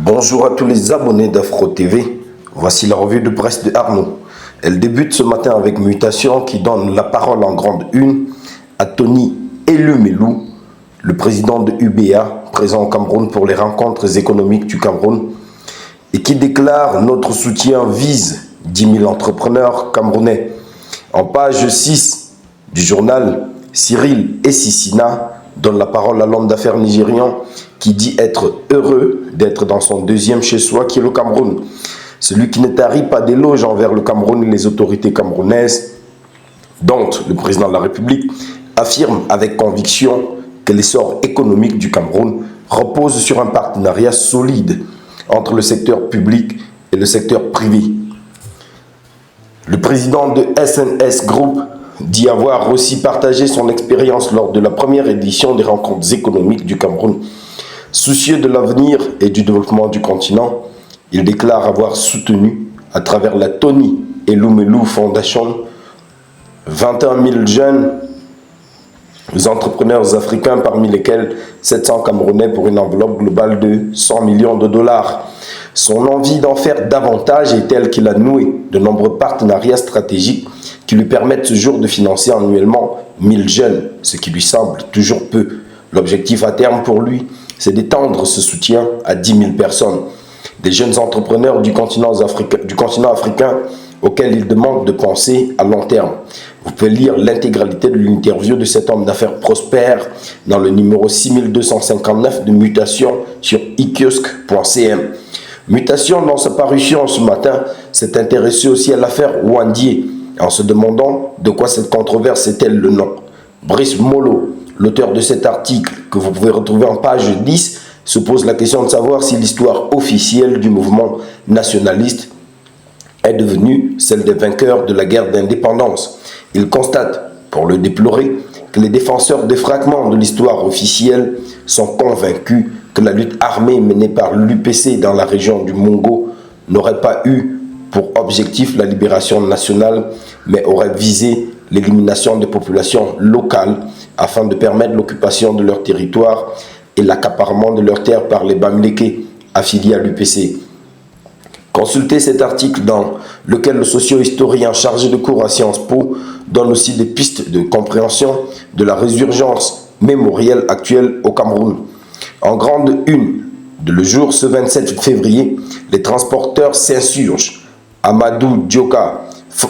Bonjour à tous les abonnés d'Afro TV. Voici la revue de presse de Arnaud. Elle débute ce matin avec Mutation qui donne la parole en grande une à Tony Elumelu, le président de UBA, présent au Cameroun pour les rencontres économiques du Cameroun, et qui déclare: notre soutien vise 10 000 entrepreneurs camerounais. En page 6 du journal, Cyril Essissina donne la parole à l'homme d'affaires nigérian qui dit être heureux d'être dans son deuxième chez-soi qui est le Cameroun. Celui qui ne tarit pas d'éloges envers le Cameroun et les autorités camerounaises, dont le président de la République affirme avec conviction que l'essor économique du Cameroun repose sur un partenariat solide entre le secteur public et le secteur privé. Le président de SNS Group dit avoir aussi partagé son expérience lors de la première édition des rencontres économiques du Cameroun. Soucieux de l'avenir et du développement du continent, il déclare avoir soutenu, à travers la Tony Elumelu Foundation, 21 000 jeunes entrepreneurs africains, parmi lesquels 700 Camerounais, pour une enveloppe globale de 100 millions de dollars. Son envie d'en faire davantage est telle qu'il a noué de nombreux partenariats stratégiques qui lui permettent ce jour de financer annuellement 1000 jeunes, ce qui lui semble toujours peu. L'objectif à terme pour lui, c'est d'étendre ce soutien à 10 000 personnes. Des jeunes entrepreneurs du continent africain auxquels il demande de penser à long terme. Vous pouvez lire l'intégralité de l'interview de cet homme d'affaires prospère dans le numéro 6259 de Mutation sur ikiosque.cm. Mutation, dans sa parution ce matin, s'est intéressé aussi à l'affaire Wandier, en se demandant de quoi cette controverse est-elle le nom. Brice Molo, l'auteur de cet article que vous pouvez retrouver en page 10, se pose la question de savoir si l'histoire officielle du mouvement nationaliste est devenue celle des vainqueurs de la guerre d'indépendance. Il constate, pour le déplorer, que les défenseurs des fragments de l'histoire officielle sont convaincus que la lutte armée menée par l'UPC dans la région du Mongo n'aurait pas eu pour objectif la libération nationale, mais aurait visé l'élimination des populations locales afin de permettre l'occupation de leur territoire et l'accaparement de leurs terres par les Bamileke affiliés à l'UPC. Consultez cet article dans lequel le socio-historien chargé de cours à Sciences Po donne aussi des pistes de compréhension de la résurgence mémorielle actuelle au Cameroun. En grande une de Le Jour, ce 27 février, les transporteurs s'insurgent. Amadou Dioka,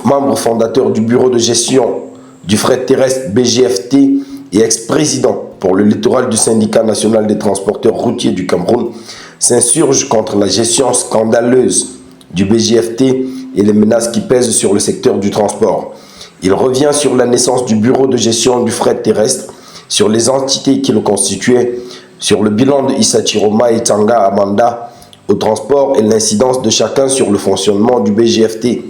membre fondateur du bureau de gestion du fret terrestre BGFT et ex-président pour le littoral du syndicat national des transporteurs routiers du Cameroun, s'insurge contre la gestion scandaleuse du BGFT et les menaces qui pèsent sur le secteur du transport. Il revient sur la naissance du bureau de gestion du fret terrestre, sur les entités qui le constituaient, sur le bilan de Issa Chiroma et Tanga Amanda au transport et l'incidence de chacun sur le fonctionnement du BGFT.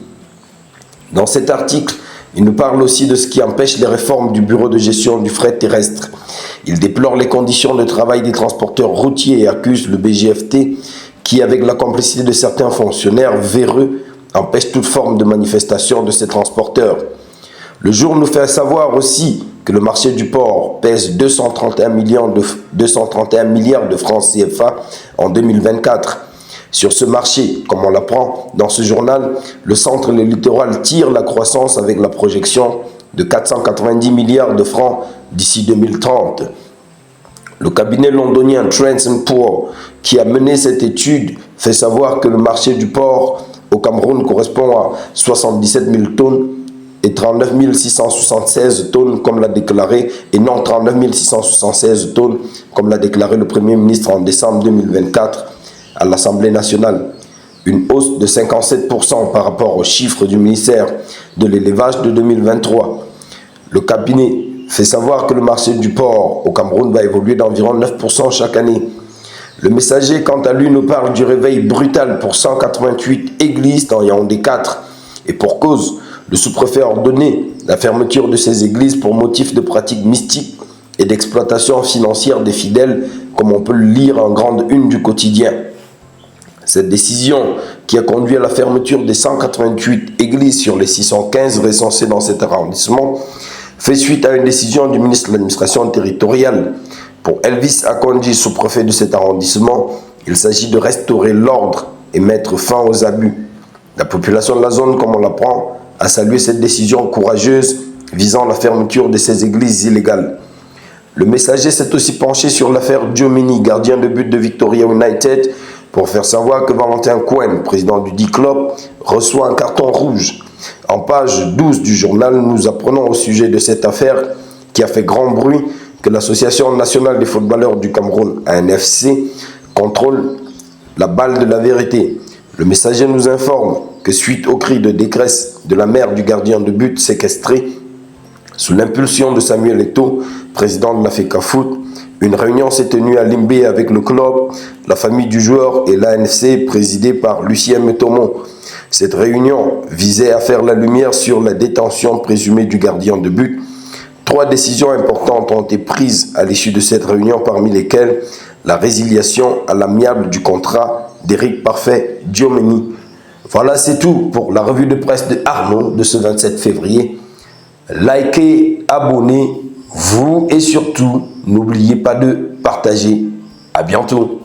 Dans cet article, il nous parle aussi de ce qui empêche les réformes du bureau de gestion du fret terrestre. Il déplore les conditions de travail des transporteurs routiers et accuse le BGFT qui, avec la complicité de certains fonctionnaires véreux, empêche toute forme de manifestation de ces transporteurs. Le Jour nous fait savoir aussi que le marché du port pèse 231 milliards de francs CFA en 2024. Sur ce marché, comme on l'apprend dans ce journal, le centre et le littoral tirent la croissance avec la projection de 490 milliards de francs d'ici 2030. Le cabinet londonien Trends & Poor, qui a mené cette étude, fait savoir que le marché du port au Cameroun correspond à 77 000 tonnes et 39 676 tonnes, comme l'a déclaré, et non 39 676 tonnes, comme l'a déclaré le Premier ministre en décembre 2024 à l'Assemblée nationale. Une hausse de 57% par rapport aux chiffres du ministère de l'élevage de 2023. Le cabinet fait savoir que le marché du port au Cameroun va évoluer d'environ 9% chaque année. Le Messager, quant à lui, nous parle du réveil brutal pour 188 églises dans Yaoundé 4. Et pour cause, le sous-préfet a ordonné la fermeture de ces églises pour motif de pratiques mystiques et d'exploitation financière des fidèles, comme on peut le lire en grande une du quotidien. Cette décision, qui a conduit à la fermeture des 188 églises sur les 615 recensées dans cet arrondissement, fait suite à une décision du ministre de l'administration territoriale. Pour Elvis Akonji, sous-préfet de cet arrondissement, Il s'agit de restaurer l'ordre et mettre fin aux abus. La population de la zone, comme on l'apprend, a salué cette décision courageuse visant la fermeture de ces églises illégales. Le messager s'est aussi penché sur l'affaire Djomini, gardien de but de Victoria United, pour faire savoir que Valentin Cohen, président du dit club, reçoit un carton rouge. En page 12 du journal, nous apprenons au sujet de cette affaire qui a fait grand bruit que l'Association nationale des footballeurs du Cameroun, ANFC, contrôle la balle de la vérité. Le messager nous informe que suite au cri de détresse de la mère du gardien de but séquestré, sous l'impulsion de Samuel Eto'o, président de la FECAFOOT, une réunion s'est tenue à Limbé avec le club, la famille du joueur et l'ANFC présidée par Lucien Metomo. Cette réunion visait à faire la lumière sur la détention présumée du gardien de but. 3 décisions importantes ont été prises à l'issue de cette réunion, parmi lesquelles la résiliation à l'amiable du contrat d'Éric Parfait Djomini. Voilà, c'est tout pour la revue de presse de Arnaud de ce 27 février. Likez, abonnez-vous et surtout, n'oubliez pas de partager. À bientôt.